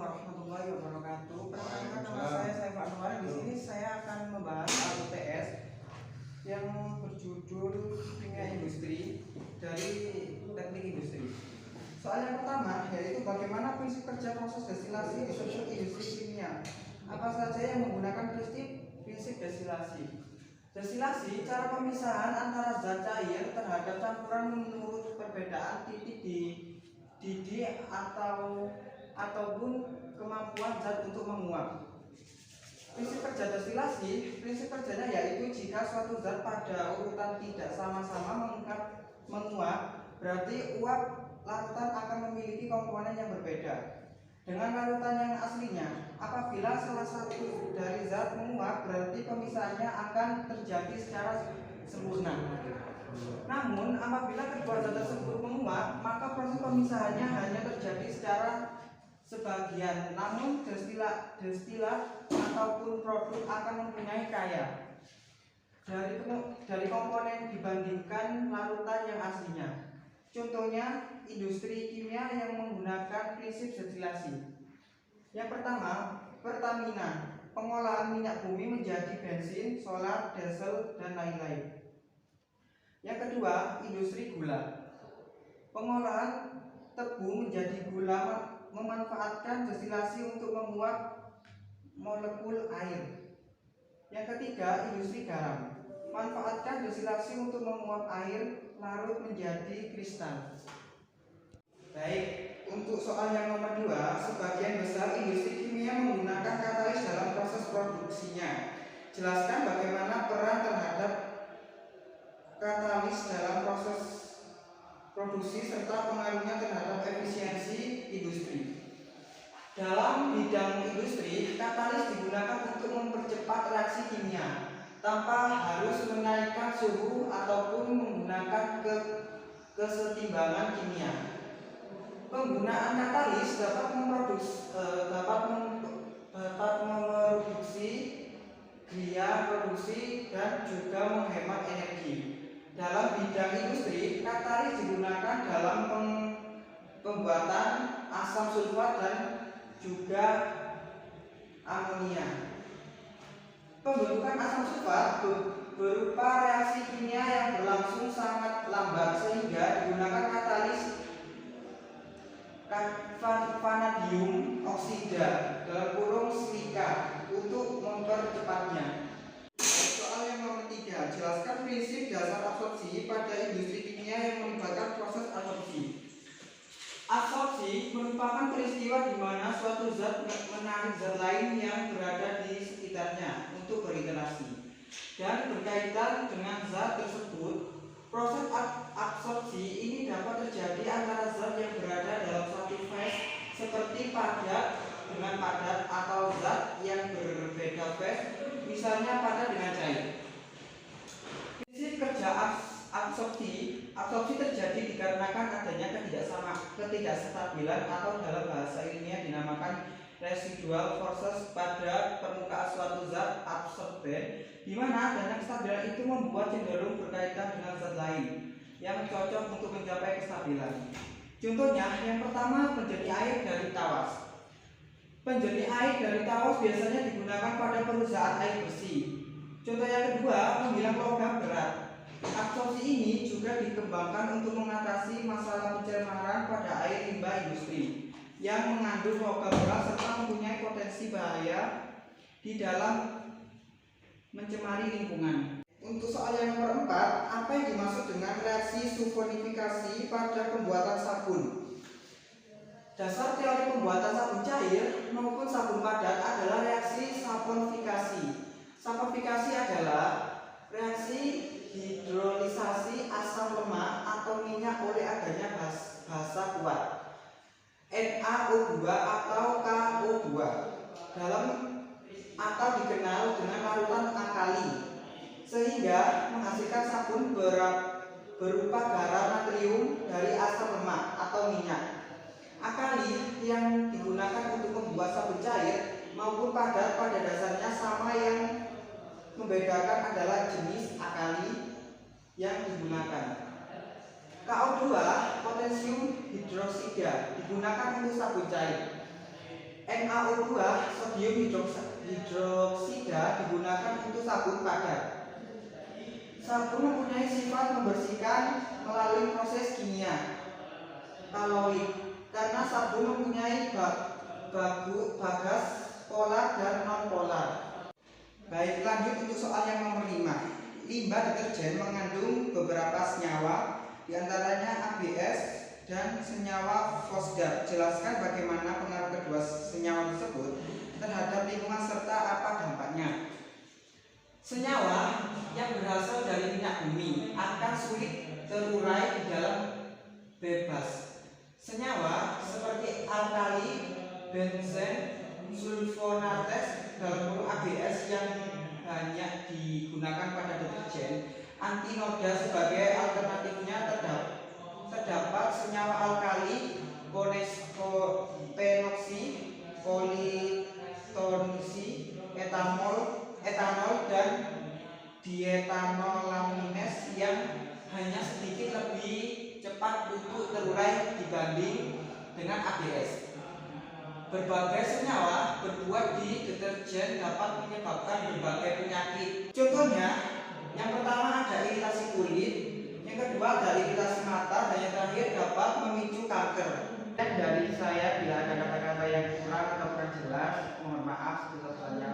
warahmatullahi wabarakatuh. Perkenalkan, nama saya Saiful Anwar. Di sini saya akan membahas UTS yang berjudul Kimia Industri dari Teknik Industri. Soal yang pertama yaitu bagaimana prinsip kerja proses destilasi di suatu industri kimia. Apa saja yang menggunakan prinsip destilasi? Destilasi cara pemisahan antara zat cair terhadap campuran menurut perbedaan titik di didih ataupun kemampuan zat untuk menguap. Prinsip kerja destilasi, prinsip kerjanya yaitu jika suatu zat pada urutan tidak sama-sama menguap, berarti uap larutan akan memiliki komponen yang berbeda dengan larutan yang aslinya. Apabila salah satu dari zat menguap, berarti pemisahannya akan terjadi secara sempurna. Namun apabila kedua zat tersebut menguap, maka proses pemisahannya hanya terjadi secara sebagian. Namun destilat ataupun produk akan mempunyai kaya dari komponen dibandingkan larutan yang aslinya. Contohnya industri kimia yang menggunakan prinsip destilasi. Yang pertama, Pertamina, pengolahan minyak bumi menjadi bensin, solar, diesel, dan lain-lain. Yang kedua, industri gula, pengolahan tebu menjadi gula memanfaatkan destilasi untuk menguap molekul air. Yang ketiga, industri garam, manfaatkan destilasi untuk menguap air larut menjadi kristal. Baik, untuk soal yang nomor 2, sebagian besar industri kimia menggunakan katalis dalam proses produksinya. Jelaskan bagaimana peran terhadap katalis dalam proses produksi serta pengaruhnya terhadap efisiensi industri. Dalam bidang industri, katalis digunakan untuk mempercepat reaksi kimia tanpa harus menaikkan suhu ataupun menggunakan kesetimbangan kimia. Penggunaan katalis dapat memproduksi gaya produksi dan juga menghemat energi. Dalam bidang industri, katalis digunakan dalam pembuatan asam sulfat dan juga amonia. Pembentukan asam sulfat berupa reaksi kimia yang berlangsung sangat lambat sehingga digunakan katalis vanadium oksida (silika) untuk mempercepatnya. Soal yang nomor 3, jelaskan prinsip dasar absorpsi pada industri kimia yang melibatkan proses absorpsi. Absorpsi merupakan peristiwa di mana suatu zat menarik zat lain yang berada di sekitarnya untuk berinteraksi dan berkaitan dengan zat tersebut. Proses absorpsi ini dapat terjadi antara zat yang berada dalam satu fase seperti padat dengan padat atau zat yang berbeda fase, misalnya padat dengan cair. Prinsip kerja absorpsi terjadi dikarenakan adanya ketidakstabilan atau dalam bahasa ilmiah dinamakan residual forces pada permukaan suatu zat absorben, di mana adanya kestabilan itu membuat cenderung berkaitan dengan zat lain yang cocok untuk mencapai kestabilan. Contohnya, yang pertama, penjernih air dari tawas. Penjernih air dari tawas biasanya digunakan pada perusahaan air bersih. Contoh yang kedua, penghilang logam berat. Absorpsi ini juga dikembangkan untuk mengatasi masalah pencemaran pada air limbah industri yang mengandung logam berat serta mempunyai potensi bahaya di dalam mencemari lingkungan. Untuk soal yang nomor 4, apa yang dimaksud dengan reaksi sulfonifikasi pada pembuatan sabun? Dasar teori pembuatan sabun cair maupun sabun padat adalah reaksi saponifikasi. Saponifikasi adalah reaksi hidrolisasi asam lemak atau minyak oleh adanya basa kuat NaO2 atau KO2 atau dikenal dengan larutan alkali, sehingga menghasilkan sabun berupa garam natrium dari asam lemak atau minyak. Alkali yang digunakan untuk membuat sabun cair maupun padat pada dasarnya sama, yang membedakan adalah jenis alkali yang digunakan. KO2 potasium hidroksida digunakan untuk sabun cair. NaO2 sodium hidroksida digunakan untuk sabun padat. Sabun mempunyai sifat membersihkan melalui proses kimia kaloid karena sabun mempunyai bagas polar dan non polar. Baik, lanjut untuk soal yang nomor 5. Limbah deterjen mengandung beberapa senyawa, diantaranya ABS dan senyawa fosdat. Jelaskan bagaimana pengaruh kedua senyawa tersebut terhadap lingkungan serta apa dampaknya. Senyawa yang berasal dari minyak bumi akan sulit terurai di dalam bebas. Senyawa seperti alkali, benzen, sulfonates ABS yang banyak digunakan pada deterjen antinoda. Sebagai alternatifnya terdapat senyawa alkali, penoksi, politonisi, etanol dan dietanolamines yang hanya sedikit lebih cepat untuk terurai dibanding dengan ABS. Berbagai senyawa berbuat di deterjen dapat menyebabkan berbagai penyakit. Contohnya, yang pertama ada iritasi kulit, yang kedua ada iritasi mata, dan yang terakhir dapat memicu kanker. Dan dari saya, bila ada kata-kata yang kurang atau kurang jelas, mohon maaf sebesar-besarnya.